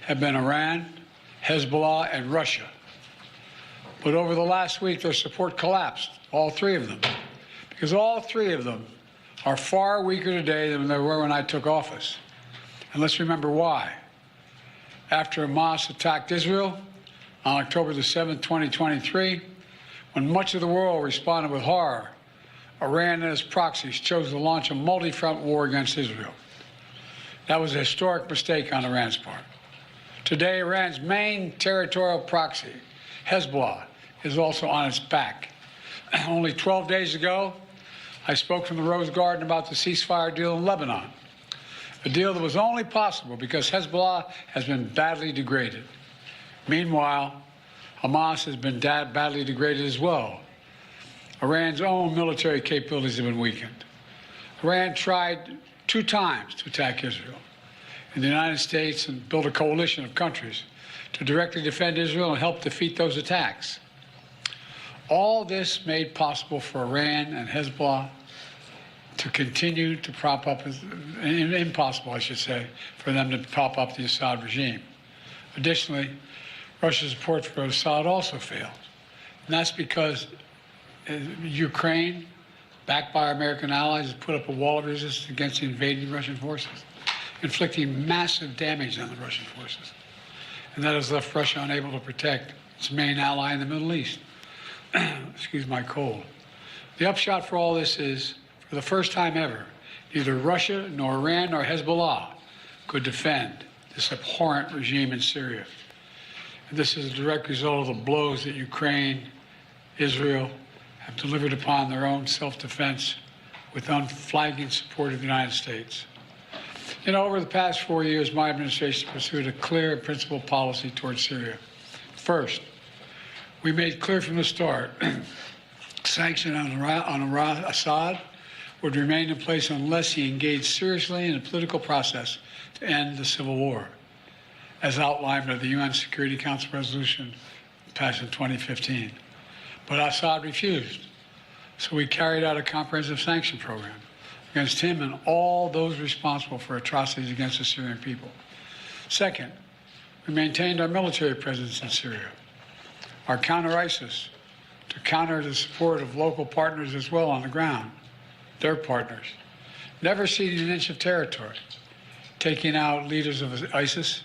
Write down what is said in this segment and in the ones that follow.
have been Iran, Hezbollah, and Russia. But over the last week, their support collapsed, all three of them, because all three of them are far weaker today than they were when I took office. And let's remember why. After Hamas attacked Israel on October the 7th, 2023, when much of the world responded with horror, Iran and its proxies chose to launch a multi-front war against Israel. That was a historic mistake on Iran's part. Today, Iran's main territorial proxy, Hezbollah, is also on its back. Only 12 days ago, I spoke from the Rose Garden about the ceasefire deal in Lebanon, a deal that was only possible because Hezbollah has been badly degraded. Meanwhile, Hamas has been badly degraded as well. Iran's own military capabilities have been weakened. Iran tried 2 times to attack Israel and the United States and build a coalition of countries to directly defend Israel and help defeat those attacks. All this made possible for Iran and Hezbollah to continue to prop up, impossible, I should say, for them to prop up the Assad regime. Additionally, Russia's support for Assad also failed. And that's because Ukraine, backed by our American allies, has put up a wall of resistance against the invading Russian forces, inflicting massive damage on the Russian forces. And that has left Russia unable to protect its main ally in the Middle East. Excuse my cold. The upshot for all this is, for the first time ever, neither Russia nor Iran nor Hezbollah could defend this abhorrent regime in Syria. And this is a direct result of the blows that Ukraine, Israel, have delivered upon their own self-defense with unflagging support of the United States. You know, over the past 4 years, my administration pursued a clear and principled policy towards Syria. First, we made clear from the start sanctions on Assad would remain in place unless he engaged seriously in a political process to end the civil war, as outlined by the UN Security Council resolution passed in 2015. But Assad refused, so we carried out a comprehensive sanction program against him and all those responsible for atrocities against the Syrian people. Second, we maintained our military presence in Syria, our counter-ISIS, to counter the support of local partners as well on the ground, their partners, never ceding an inch of territory, taking out leaders of ISIS,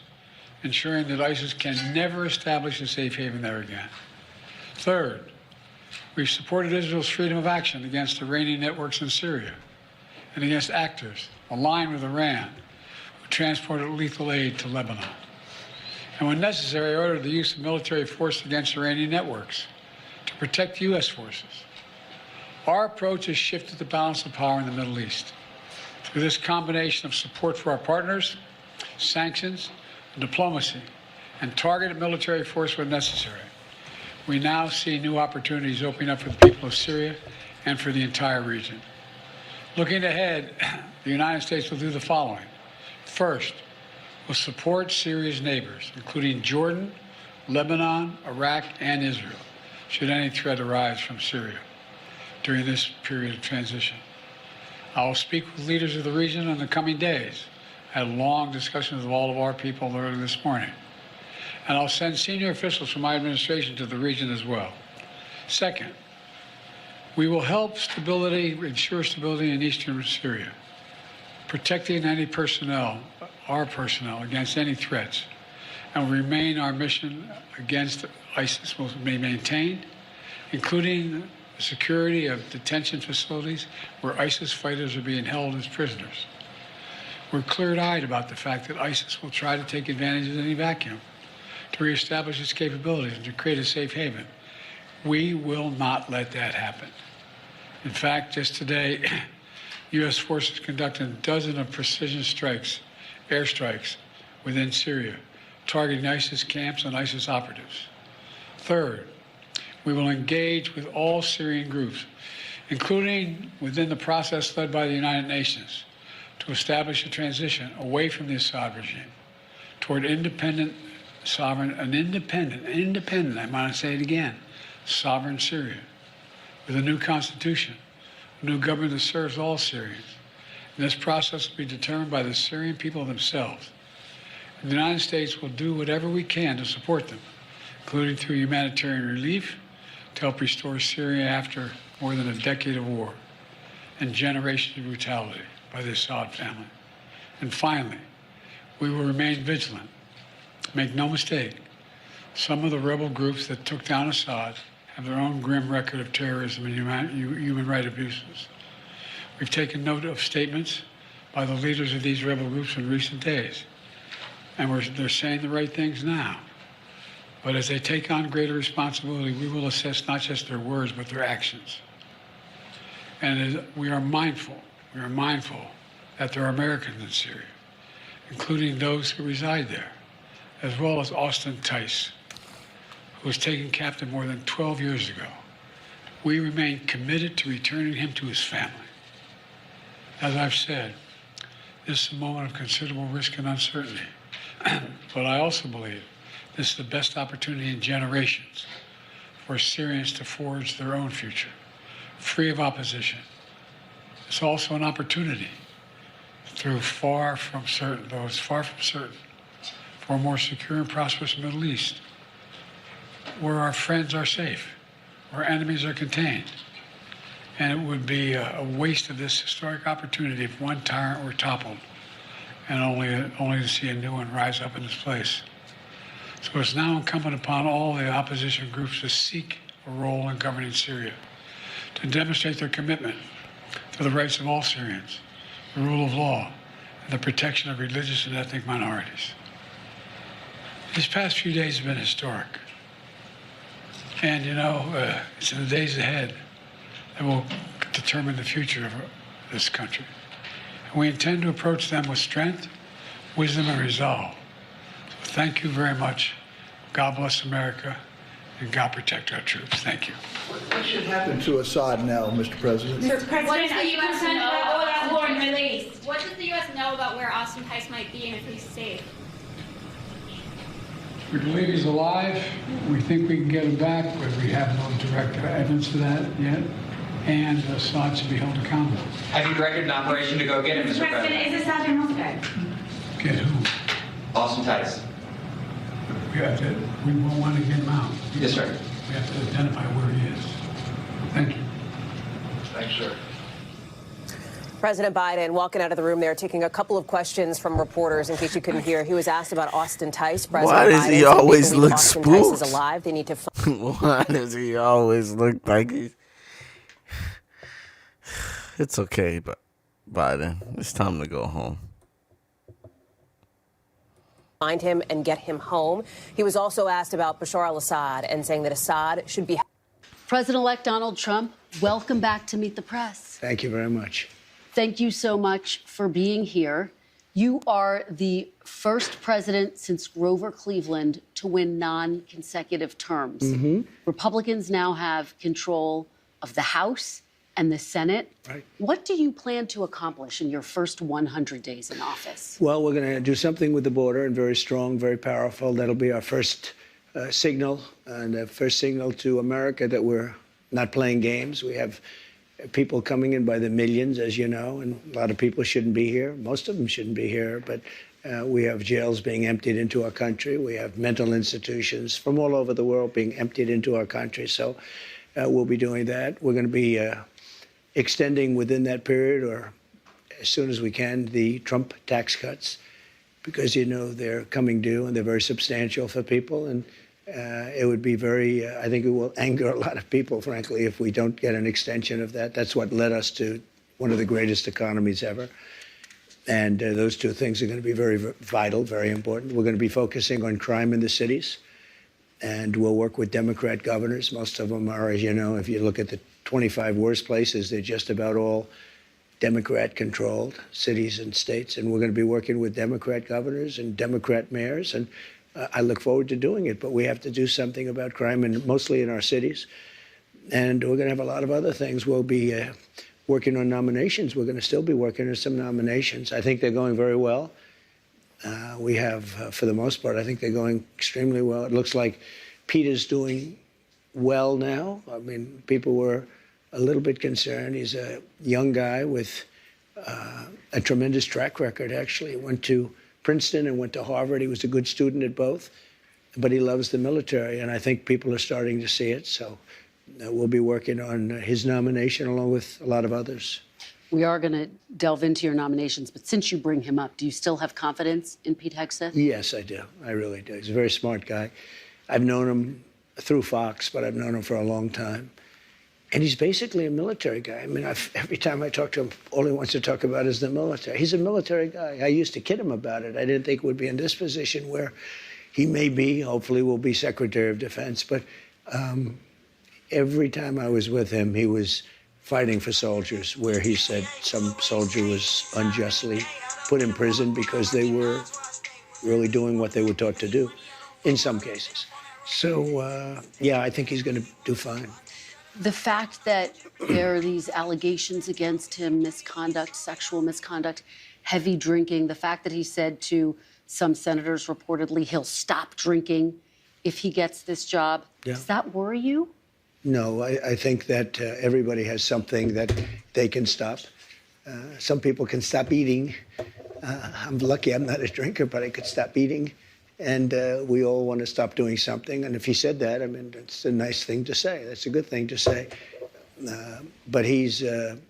ensuring that ISIS can never establish a safe haven there again. Third, we've supported Israel's freedom of action against Iranian networks in Syria and against actors aligned with Iran who transported lethal aid to Lebanon. And when necessary, ordered the use of military force against Iranian networks to protect U.S. forces. Our approach has shifted the balance of power in the Middle East. Through this combination of support for our partners, sanctions, diplomacy, and targeted military force when necessary, we now see new opportunities opening up for the people of Syria and for the entire region. Looking ahead, the United States will do the following. First, we'll support Syria's neighbors, including Jordan, Lebanon, Iraq, and Israel, should any threat arise from Syria during this period of transition. I will speak with leaders of the region in the coming days. I had long discussions with all of our people earlier this morning. And I'll send senior officials from my administration to the region as well. Second, we will help ensure stability in eastern Syria, protecting any personnel, our personnel, against any threats, and will remain our mission against ISIS will be maintained, including the security of detention facilities where ISIS fighters are being held as prisoners. We're clear-eyed about the fact that ISIS will try to take advantage of any vacuum to reestablish its capabilities and to create a safe haven. We will not let that happen. In fact, just today, U.S. forces conducted a dozen of precision strikes, airstrikes, within Syria, targeting ISIS camps and ISIS operatives. Third, we will engage with all Syrian groups, including within the process led by the United Nations, to establish a transition away from the Assad regime toward independent, sovereign, independent, I want to say it again, sovereign Syria, with a new constitution, a new government that serves all Syrians. And this process will be determined by the Syrian people themselves. The United States will do whatever we can to support them, including through humanitarian relief to help restore Syria after more than a decade of war and generations of brutality by the Assad family. And finally, we will remain vigilant. Make no mistake, some of the rebel groups that took down Assad have their own grim record of terrorism and human rights abuses. We've taken note of statements by the leaders of these rebel groups in recent days, and they're saying the right things now. But as they take on greater responsibility, we will assess not just their words, but their actions. And we are mindful that there are Americans in Syria, including those who reside there, as well as Austin Tice, who was taken captive more than 12 years ago. We remain committed to returning him to his family. As I've said, this is a moment of considerable risk and uncertainty. But I also believe this is the best opportunity in generations for Syrians to forge their own future, free of opposition. It's also an opportunity through far from certain, for a more secure and prosperous Middle East, where our friends are safe, where enemies are contained. And it would be a waste of this historic opportunity if one tyrant were toppled and only to see a new one rise up in its place. So it's now incumbent upon all the opposition groups to seek a role in governing Syria, to demonstrate their commitment to the rights of all Syrians, the rule of law, and the protection of religious and ethnic minorities. These past few days have been historic. And it's in the days ahead that will determine the future of this country. And we intend to approach them with strength, wisdom, and resolve. So thank you very much. God bless America, and God protect our troops. Thank you. What should happen to Assad now, Mr. President? Mr. President, What does the U.S. know about foreign released? What does the U.S. know about where Austin Tice might be and if he's safe? We believe he's alive. We think we can get him back, but we have no direct evidence of that yet. And Assad should be held accountable. Have you directed an operation to go get him, Mr. President? Is Assad in hospital? Get who? Austin Tice. We won't want to get him out. Yes, sir. We have to identify where he is. Thank you. Thanks, sir. President Biden walking out of the room there, taking a couple of questions from reporters. In case you couldn't hear, he was asked about Austin Tice. President Why does Biden he said always they believe look Austin Tice is spooked? alive. They need to. Why does he always look like he's... It's okay, but Biden, it's time to go home. Find him and get him home. He was also asked about Bashar al-Assad and saying that Assad should be. President-elect Donald Trump, welcome back to Meet the Press. Thank you very much. Thank you so much for being here. You are the first president since Grover Cleveland to win non-consecutive terms. Republicans now have control of the House and the Senate. Right. What do you plan to accomplish in your first 100 days in office? Well, we're going to do something with the border, and very strong, very powerful. That'll be our first signal, and the first signal to America that we're not playing games. We have people coming in by the millions, as you know, and a lot of people shouldn't be here. Most of them shouldn't be here, but we have jails being emptied into our country. We have mental institutions from all over the world being emptied into our country. So we'll be doing that. We're going to be extending within that period, or as soon as we can, the Trump tax cuts, because, they're coming due and they're very substantial for people. And it would be I think it will anger a lot of people, frankly, if we don't get an extension of that. That's what led us to one of the greatest economies ever. And those two things are going to be very vital, very important. We're going to be focusing on crime in the cities, and we'll work with Democrat governors. Most of them are, as you know, if you look at the 25 worst places, they're just about all Democrat-controlled cities and states. And we're going to be working with Democrat governors and Democrat mayors. And I look forward to doing it. But we have to do something about crime, and mostly in our cities. And we're going to have a lot of other things. We'll be working on nominations. We're going to still be working on some nominations. I think they're going very well. We have, for the most part, I think they're going extremely well. It looks like Peter's doing well now. I mean, people were a little bit concerned. He's a young guy with a tremendous track record, actually. He went to Princeton and went to Harvard. He was a good student at both, but he loves the military, and I think people are starting to see it. So we'll be working on his nomination along with a lot of others. We are going to delve into your nominations, but since you bring him up, do you still have confidence in Pete Hegseth? Yes, I do. I really do. He's a very smart guy. I've known him through Fox, but I've known him for a long time. And he's basically a military guy. I mean, every time I talk to him, all he wants to talk about is the military. He's a military guy. I used to kid him about it. I didn't think it would be in this position where he may be, hopefully will be Secretary of Defense. But every time I was with him, he was fighting for soldiers, where he said some soldier was unjustly put in prison because they were really doing what they were taught to do, in some cases. So, yeah, I think he's going to do fine. The fact that there are these allegations against him, misconduct, sexual misconduct, heavy drinking, the fact that he said to some senators reportedly he'll stop drinking if he gets this job, does that worry you? No, I think that everybody has something that they can stop. Some people can stop eating. I'm lucky I'm not a drinker, but I could stop eating. And we all want to stop doing something. And if he said that, I mean, it's a nice thing to say. That's a good thing to say. But he's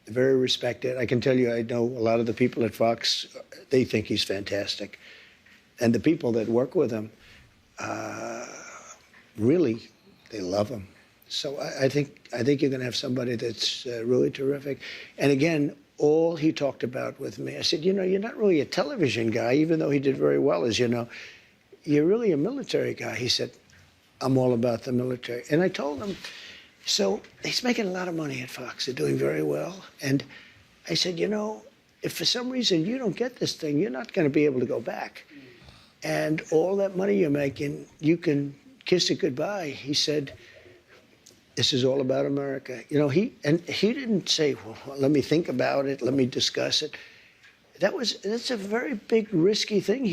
very respected. I can tell you, I know a lot of the people at Fox, they think he's fantastic. And the people that work with him, really, they love him. So I think you're going to have somebody that's really terrific. And again, all he talked about with me, I said, you know, you're not really a television guy, even though he did very well, as you know. You're really a military guy. He said, I'm all about the military. And I told him, so he's making a lot of money at Fox. They're doing very well. And I said, you know, if for some reason you don't get this thing, you're not going to be able to go back. And all that money you're making, you can kiss it goodbye. He said, this is all about America. You know, he didn't say, well, let me think about it, let me discuss it. That's a very big, risky thing.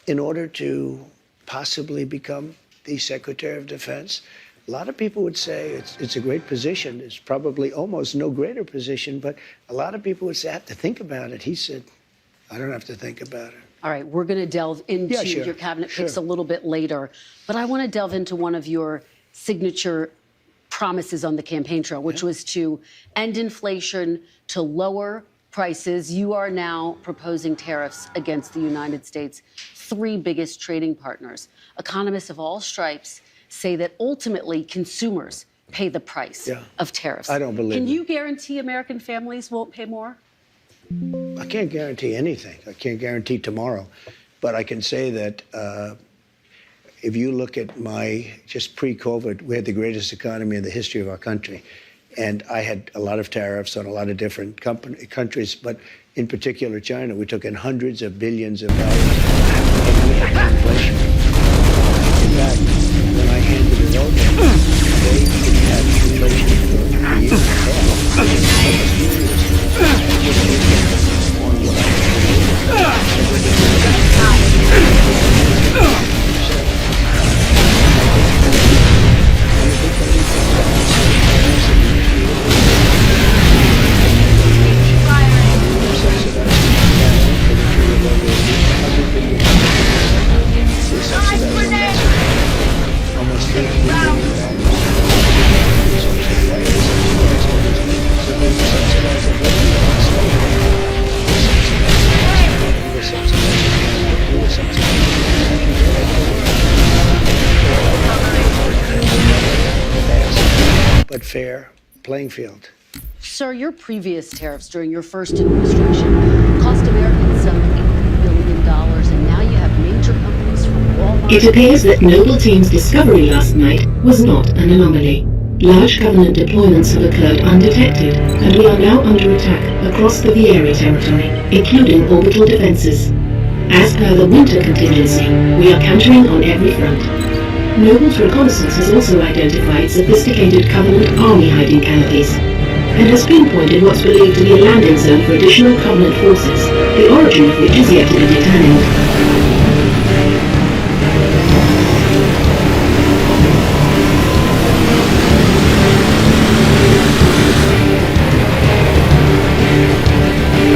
In order to possibly become the Secretary of Defense, a lot of people would say it's a great position. It's probably almost no greater position, but a lot of people would say, I have to think about it. He said, I don't have to think about it. All right, we're going to delve into your cabinet picks a little bit later, but I want to delve into one of your signature promises on the campaign trail, which was to end inflation, to lower prices. You are now proposing tariffs against the United States' three biggest trading partners. Economists of all stripes say that ultimately consumers pay the price of tariffs. I don't believe Can it. you guarantee American families won't pay more? I can't guarantee anything. I can't guarantee tomorrow. But I can say that if you look at just pre-COVID, we had the greatest economy in the history of our country. And I had a lot of tariffs on a lot of different countries, but in particular China. We took in hundreds of billions of dollars, and we had no inflation. In fact, when I handed it over, they didn't have inflation for a year and a half. Almost 2 years. But fair playing field. Sir, your previous tariffs during your first administration cost Americans some $8 billion, and now you have major companies from Walmart. It appears that Noble Team's discovery last night was not an anomaly. Large Covenant deployments have occurred undetected, and we are now under attack across the Vieri territory, including orbital defenses. As per the winter contingency, we are countering on every front. Noble's reconnaissance has also identified sophisticated Covenant army hiding canopies, and has pinpointed what's believed to be a landing zone for additional Covenant forces, the origin of which is yet to be determined.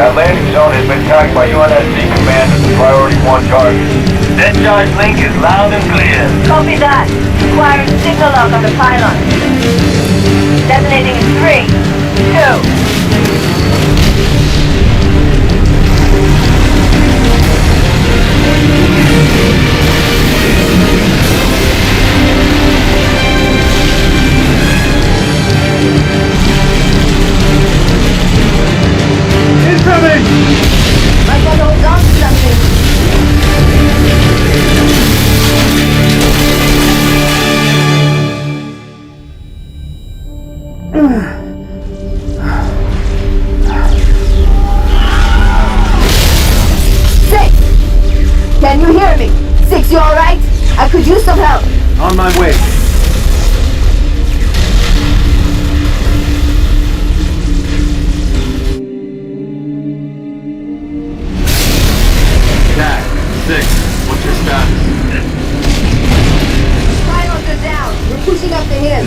That landing zone has been tagged by UNSC Command as a priority 1 target. Discharge link is loud and clear. Copy that. Requiring signal lock on the pylon. Detonating in 3, 2. Incoming! Might want to hold on to something. Six! Can you hear me? Six, you alright? I could use some help. On my way. Jack, 6, what's your status? Pylons are down. We're pushing up the hill.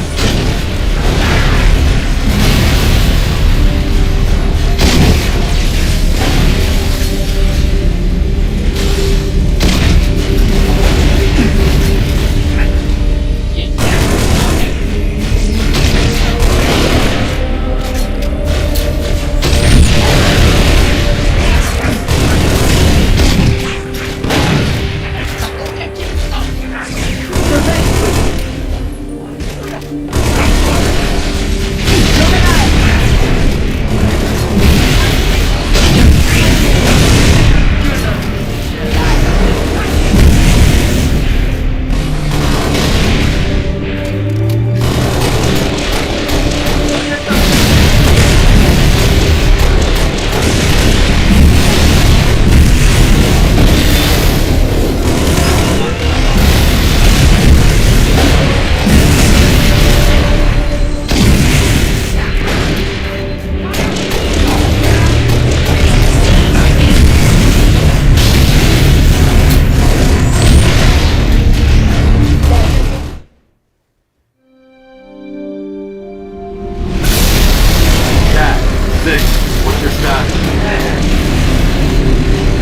Jack, 6, what's your status?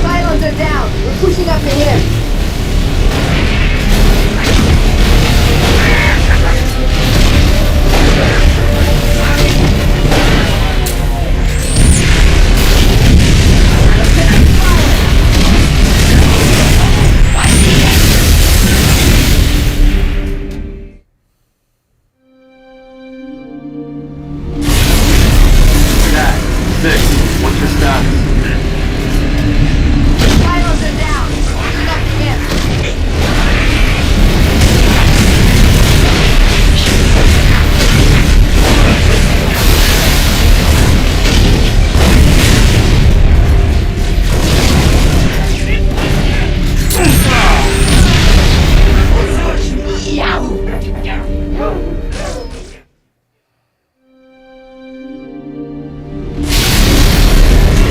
Pylons are down. We're pushing up the hill. Jack, 6, what's your status? Pylons are down. We're pushing up the hill.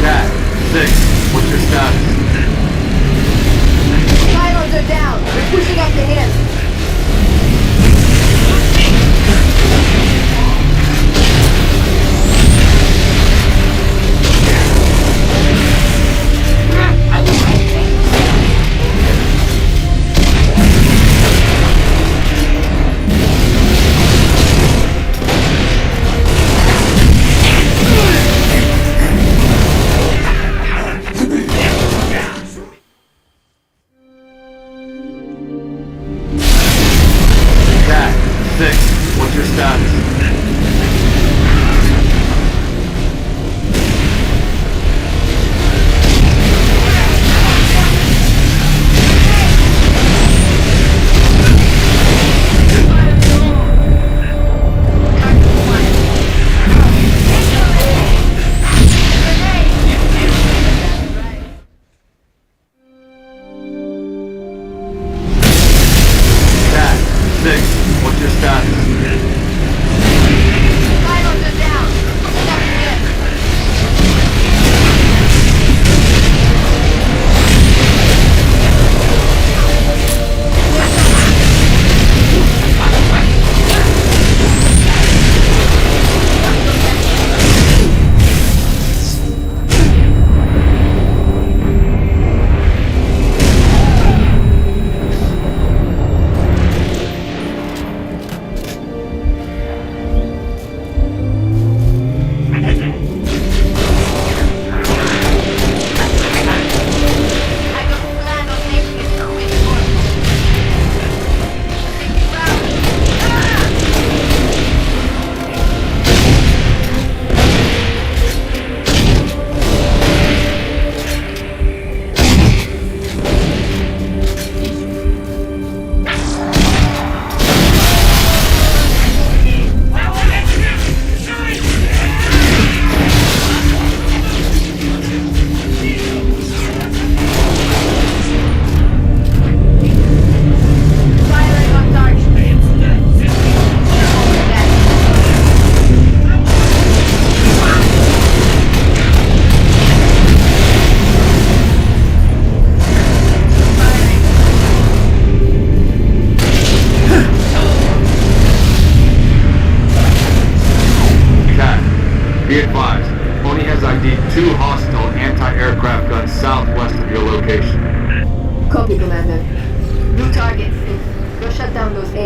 Jack, 6, what's your status? Pylons are down. We're pushing up the hill.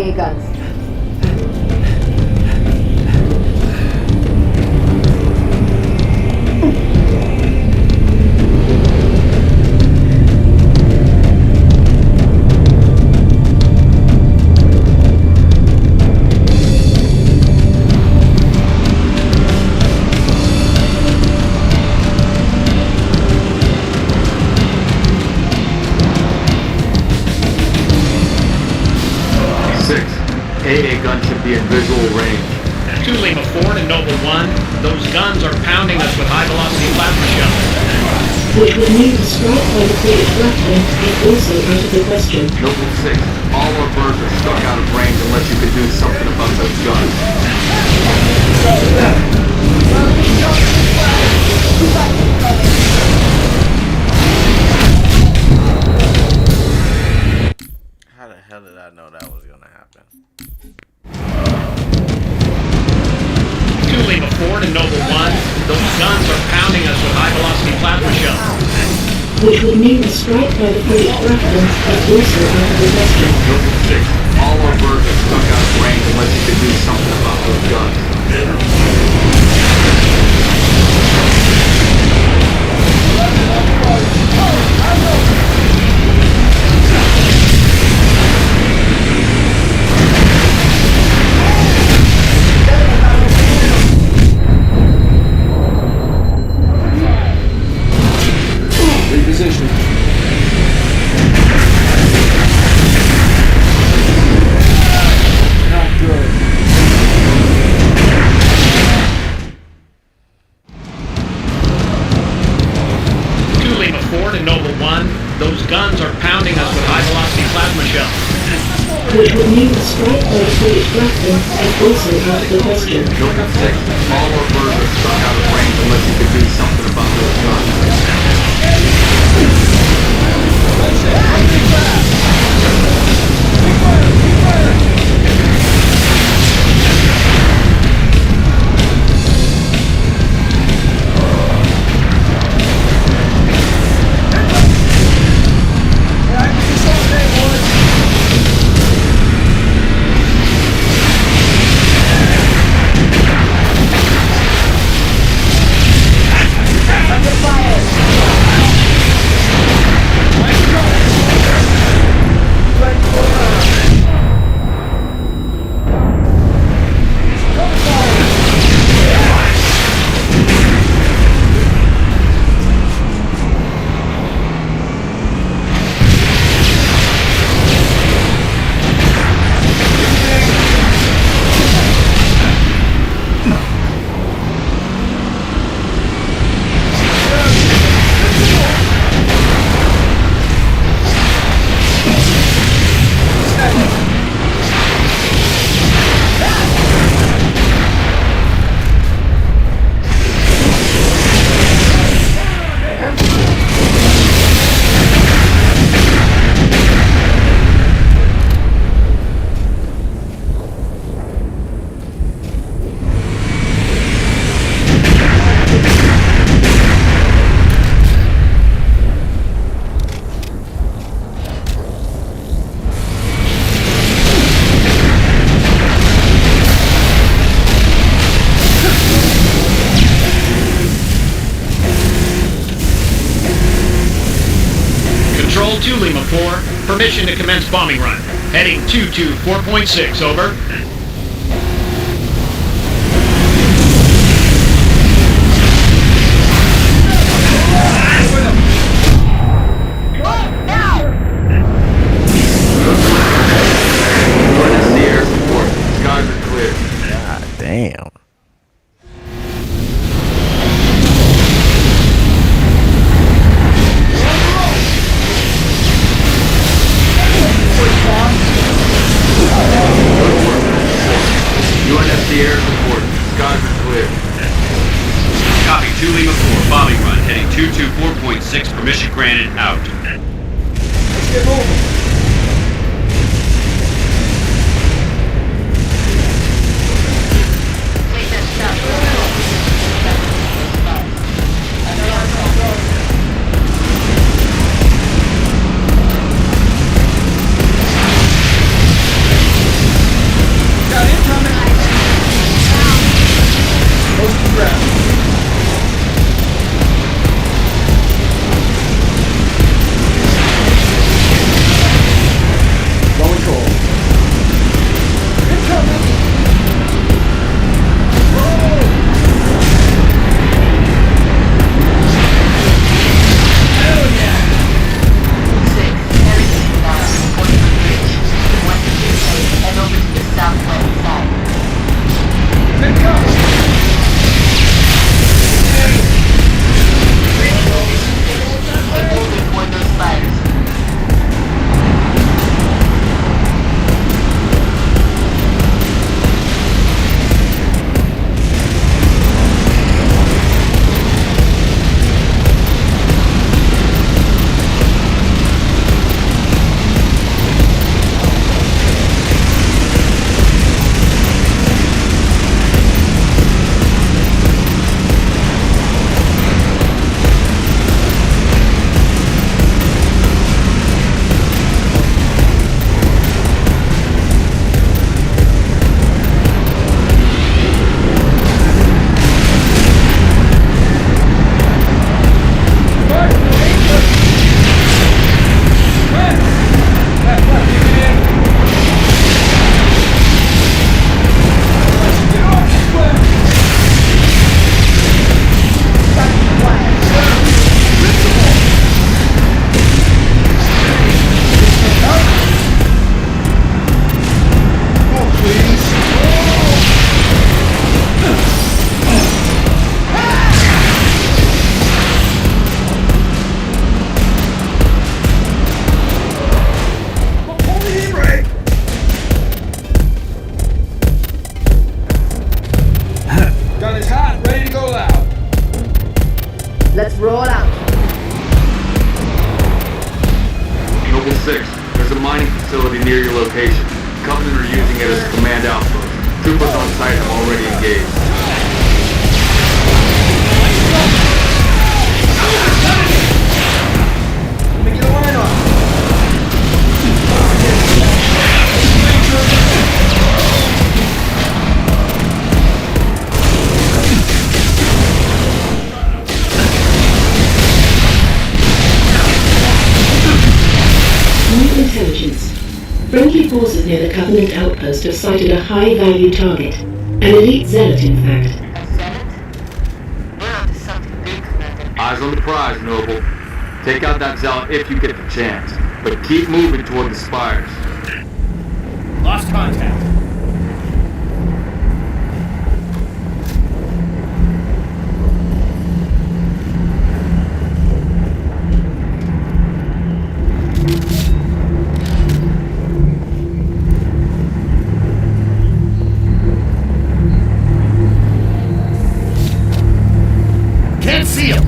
AA guns. AA gun should be in visual range. 2 Lima Ford and Noble 1, those guns are pounding us with high-velocity plasma shells. Which would mean a strike by the British Blackburn is also out of the question. Noble 6, all our birds are stuck out of range unless you can do something about those guns. How the hell did I know that was gonna happen? 2 Lima Ford and Noble 1, those guns are pounding us with high-velocity plasma shells. Which would mean a strike by the British Blackburn is also out of the question. Noble 6, all our birds are stuck out of range unless you can do something about those guns. Reposition. Not good. Lima Ford and Noble 1, those guns are pounding us with high-velocity plasma shells. Which would mean a strike by the British Blackburn is also out of the question. Noble 6, all our birds are stuck out of range unless you can do something about those guns. Control 2 Lima 4, permission to commence bombing run. Heading 224.6, over. Skies are clear. God damn. UNSC air support. Skies are clear. Copy 2 Lima 4, bombing run. Heading 224.6, permission granted, out. Let's get moving. 6, there's a mining facility near your location. Covenant are using it as a command outpost. Troopers on site have already engaged. Let me get a line on. New intelligence. Friendly forces near the Covenant outpost have sighted a high-value target. An elite zealot, in fact. Eyes on the prize, Noble. Take out that zealot if you get the chance. But keep moving toward the spires. Lost contact. Can't see him.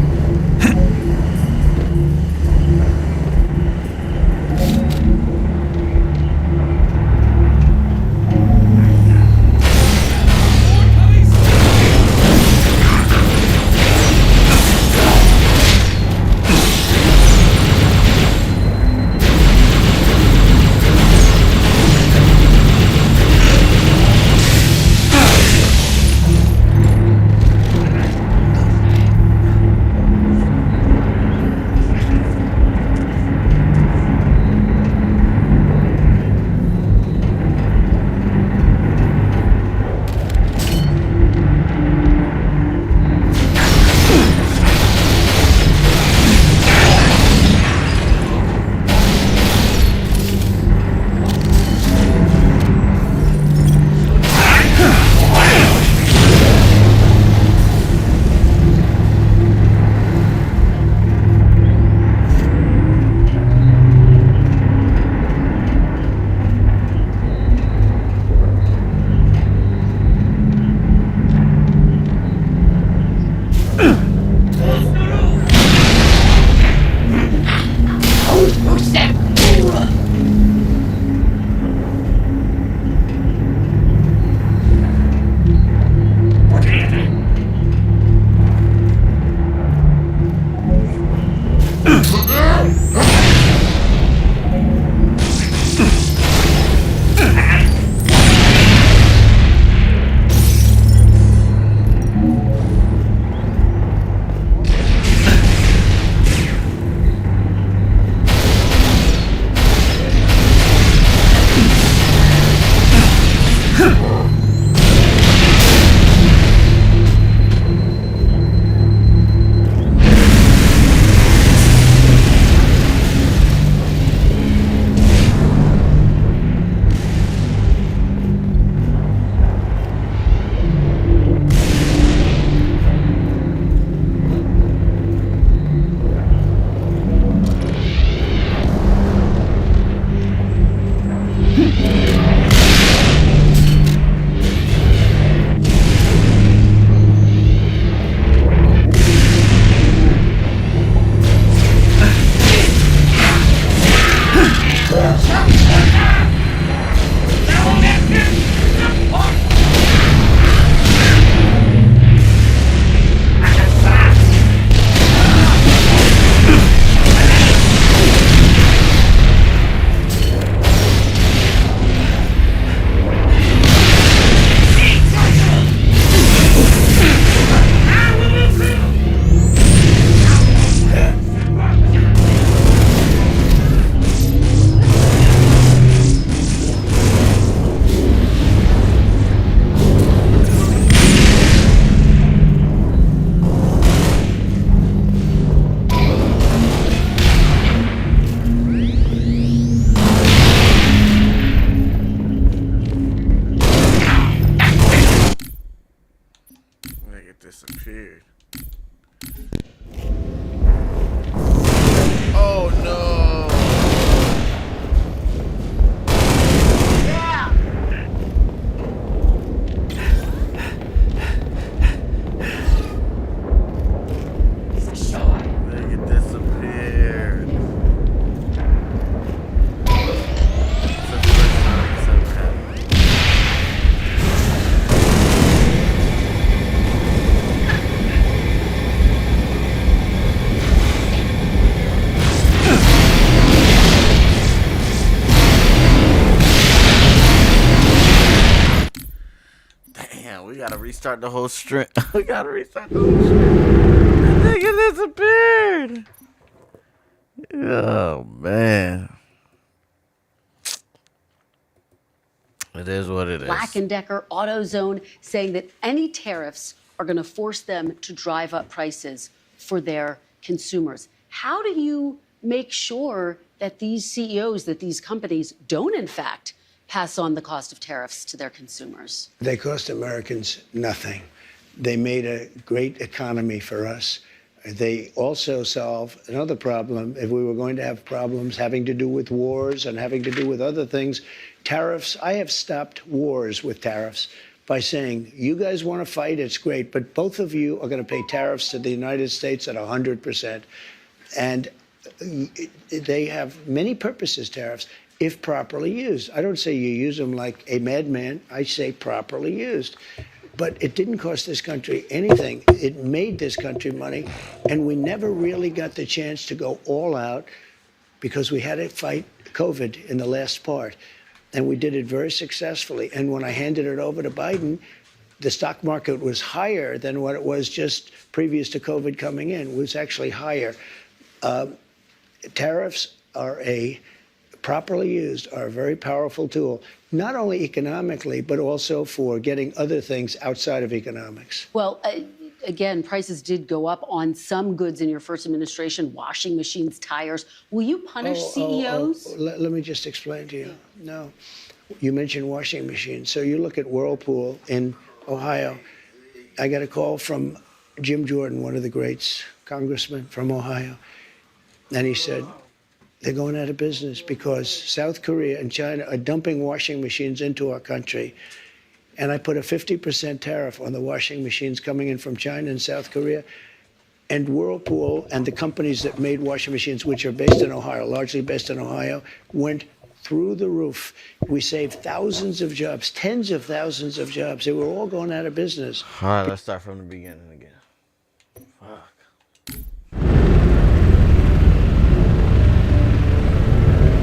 restart the whole stream. We gotta restart the whole stream. The nigga disappeared. Oh man. It is what it is. Black & Decker, AutoZone saying that any tariffs are going to force them to drive up prices for their consumers. How do you make sure that these CEOs, that these companies don't, in fact, pass on the cost of tariffs to their consumers? They cost Americans nothing. They made a great economy for us. They also solve another problem. If we were going to have problems having to do with wars and having to do with other things, tariffs, I have stopped wars with tariffs by saying, you guys want to fight, it's great, but both of you are going to pay tariffs to the United States at 100%. And they have many purposes, tariffs, if properly used. I don't say you use them like a madman. I say properly used. But it didn't cost this country anything. It made this country money, and we never really got the chance to go all out because we had to fight COVID in the last part. And we did it very successfully. And when I handed it over to Biden, the stock market was higher than what it was just previous to COVID coming in. It was actually higher. Tariffs are properly used, are a very powerful tool, not only economically, but also for getting other things outside of economics. Well, again, prices did go up on some goods in your first administration, washing machines, tires. Will you punish CEOs? Let me just explain to you. No. You mentioned washing machines. So you look at Whirlpool in Ohio. I got a call from Jim Jordan, one of the greats, congressman from Ohio. And he said, they're going out of business because South Korea and China are dumping washing machines into our country. And I put a 50% tariff on the washing machines coming in from China and South Korea. And Whirlpool and the companies that made washing machines, which are based in Ohio, largely based in Ohio, went through the roof. We saved thousands of jobs, tens of thousands of jobs. They were all going out of business. All right, let's start from the beginning again. Fuck.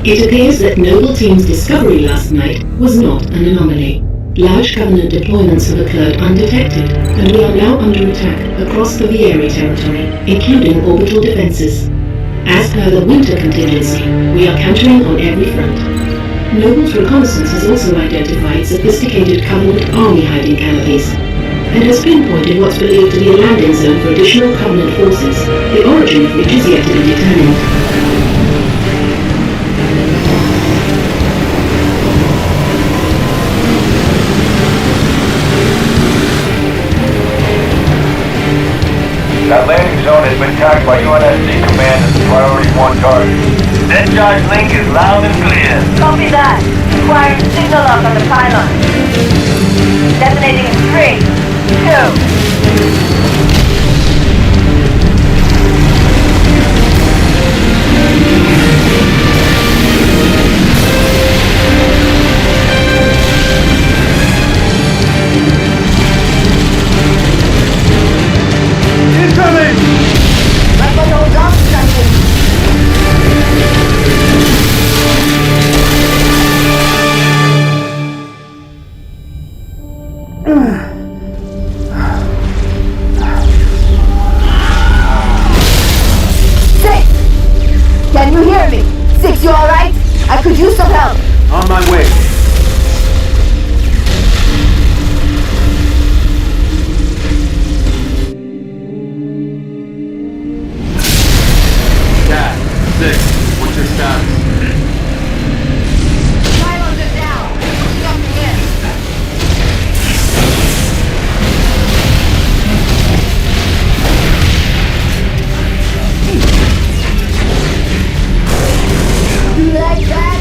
It appears that Noble Team's discovery last night was not an anomaly. Large Covenant deployments have occurred undetected, and we are now under attack across the Vieri territory, including orbital defenses. As per the winter contingency, we are countering on every front. Noble's reconnaissance has also identified sophisticated Covenant army hiding canopies, and has pinpointed what's believed to be a landing zone for additional Covenant forces, the origin of which is yet to be determined. That landing zone has been tagged by UNSC Command as a priority 1 target. That charge link is loud and clear. Copy that. Requiring signal lock on the pylon. Detonating in 3, 2. Can you hear me? 6, you alright? I could use some help. On my way. Cat, 6, what's your status? Pylons are down. Coming in. You like that?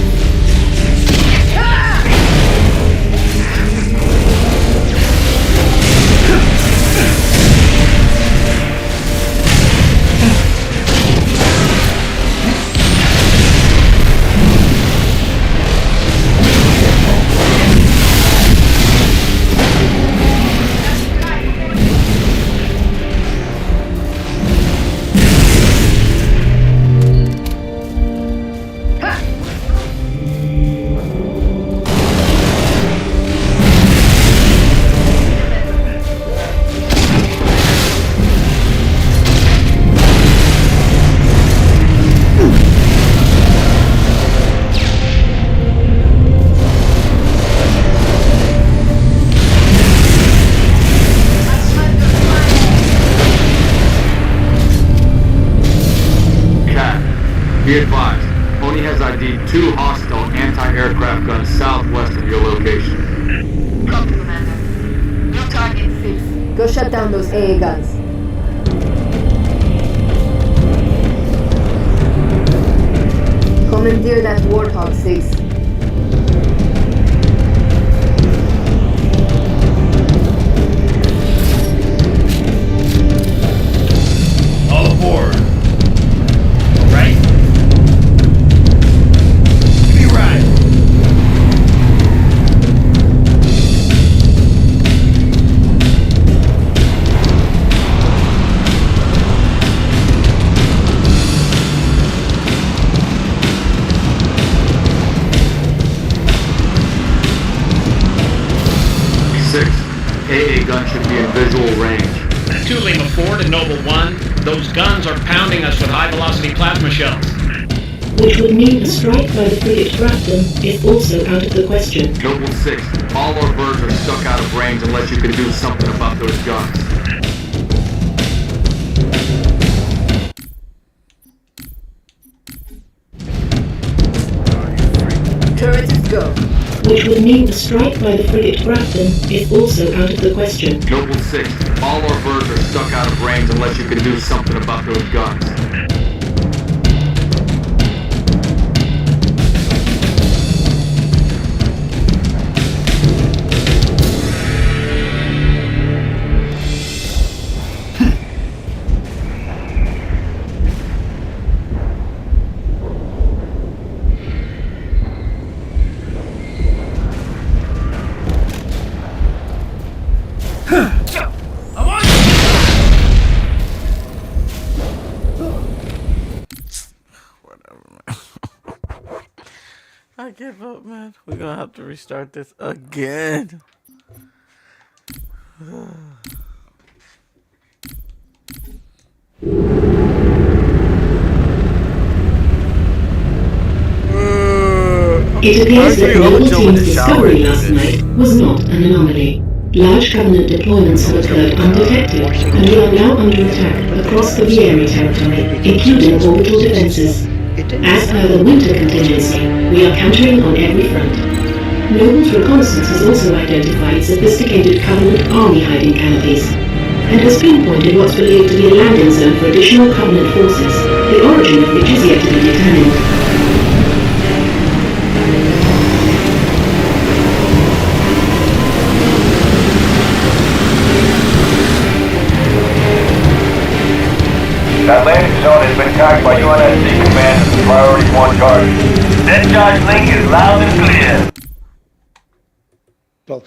Be advised, Pony has ID'd 2 hostile anti-aircraft guns southwest of your location. Copy, Commander. New target 6. Go shut down those AA guns. Commandeer that Warthog 6. All aboard. All right. Give me a ride. AA gun should be in visual range. 2 Lima 4 to Noble 1. Those guns are pounding us with high-velocity plasma shells. Which would mean a strike by the frigate Grafton is also out of the question. Noble 6, all our birds are stuck out of range unless you can do something about those guns. Turrets go. Which would mean a strike by the frigate Grafton is also out of the question. Noble 6, all our birds are stuck out of range unless you can do something about those guns. I give up, man. We're gonna have to restart this again. It appears that the Noble team's discovery last night was not an anomaly. Large Covenant deployments have occurred undetected, and we are now under attack across the Vieri territory, including orbital defenses. As per the winter contingency, we are countering on every front. Noble's reconnaissance has also identified sophisticated Covenant army hiding canopies, and has pinpointed what's believed to be a landing zone for additional Covenant forces, the origin of which is yet to be determined. That landing zone has been tagged by UNSC Command as a Priority 1 target. Dead Josh Link is loud and clear. Well,